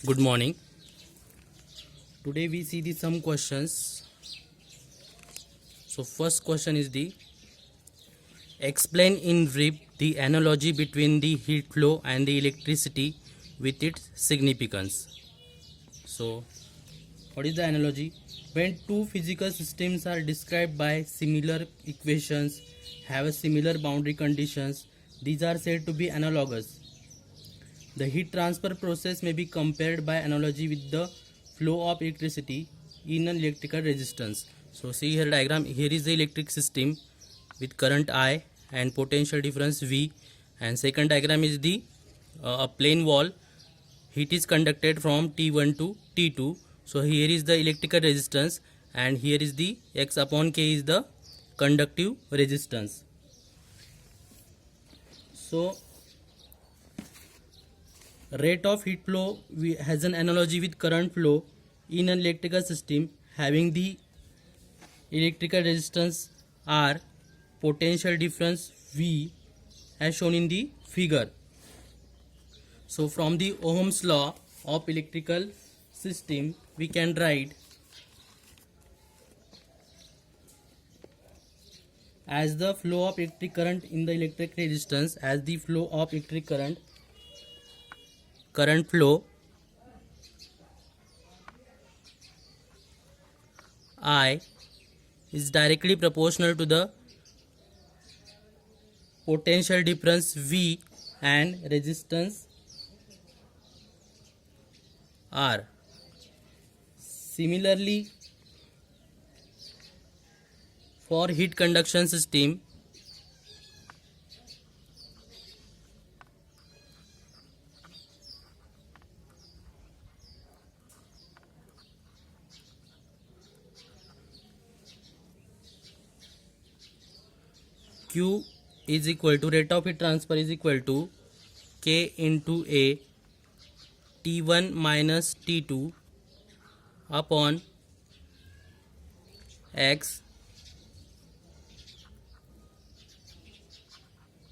Good morning. Today we see the some questions. So first question is the explain in brief the analogy between the heat flow and the electricity with its significance. So what is the analogy? When two physical systems are described by similar equations, have a similar boundary conditions, these are said to be analogous. The heat transfer process may be compared by analogy with the flow of electricity in an electrical resistance. So see here diagram, here is the electric system with current I and potential difference V, and second diagram is the a plane wall. Heat is conducted from T1 to T2. So here is the electrical resistance and here is the X upon K is the conductive resistance. So rate of heat flow has an analogy with current flow in an electrical system having the electrical resistance R, potential difference V as shown in the figure. So from the Ohm's law of electrical system we can write as the flow of electric current in the electric resistance as the flow of electric current flow I is directly proportional to the potential difference V and resistance R. Similarly, for heat conduction system, Q is equal to rate of heat transfer is equal to K into A T1 minus T2 upon X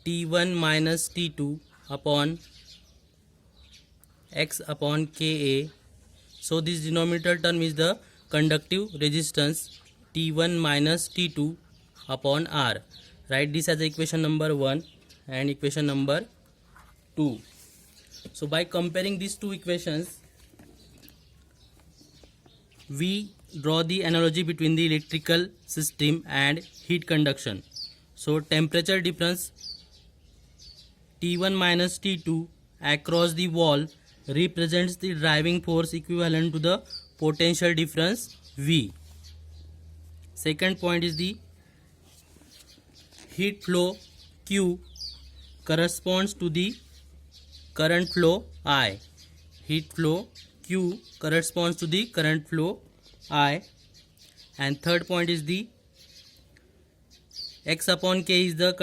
T1 minus T2 upon X upon Ka. So this denominator term is the conductive resistance T1 minus T2 upon R. Write this as equation number 1 and equation number 2. So by comparing these two equations, we draw the analogy between the electrical system and heat conduction. So temperature difference T1 minus T2 across the wall represents the driving force equivalent to the potential difference V. Second point is the heat flow Q corresponds to the current flow I. Heat flow Q corresponds to the current flow I. And third point is the X upon K is the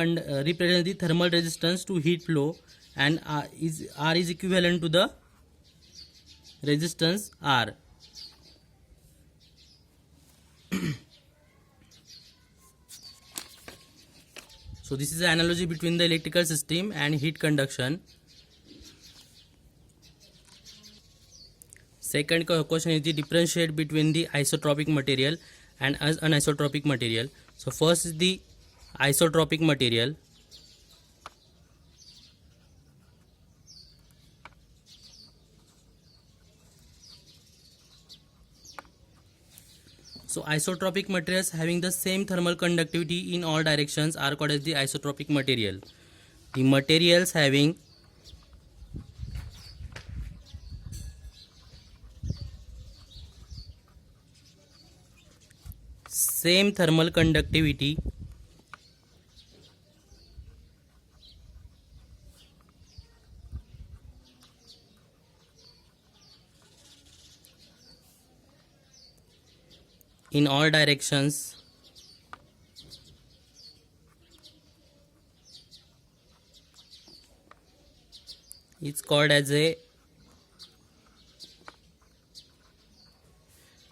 represents the thermal resistance to heat flow, and R is equivalent to the resistance R. So this is the analogy between the electrical system and heat conduction. Second question is the differentiate between the isotropic material and anisotropic material. So first is the isotropic material. So isotropic materials having the same thermal conductivity in all directions are called as the isotropic material. The materials having same thermal conductivity in all directions is called as a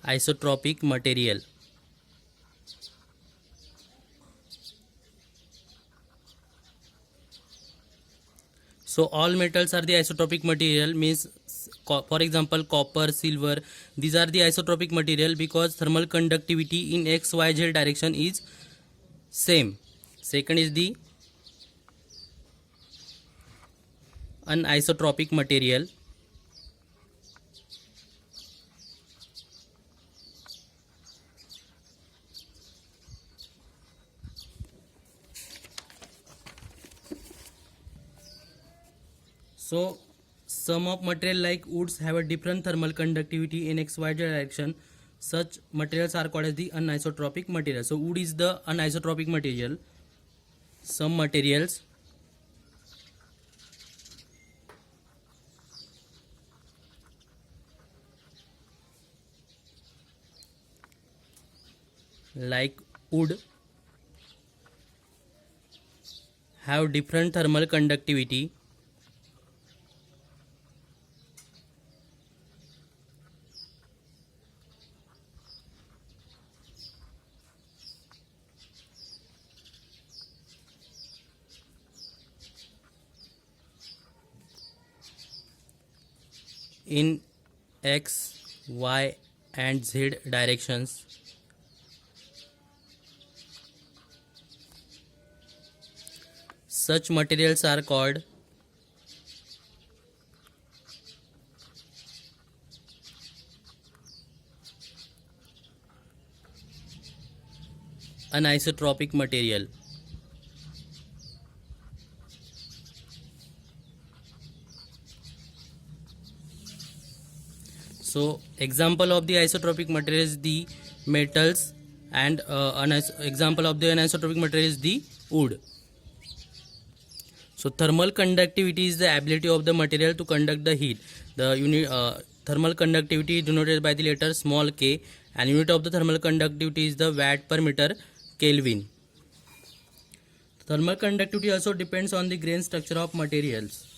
isotropic material. So all metals are the isotropic material, means For example, copper, silver, these are the isotropic material because thermal conductivity in x, y, z direction is same. Second is the anisotropic material. So some of material like woods have a different thermal conductivity in x, y, z direction. Such materials are called as the anisotropic material. So wood is the anisotropic material. Some materials like wood have different thermal conductivity in x, y, and z directions. Such materials are called anisotropic material. So example of the isotropic material is the metals, and example of the anisotropic material is the wood. So thermal conductivity is the ability of the material to conduct the heat. The unit thermal conductivity is denoted by the letter small k, and unit of the thermal conductivity is the watt per meter Kelvin. Thermal conductivity also depends on the grain structure of materials.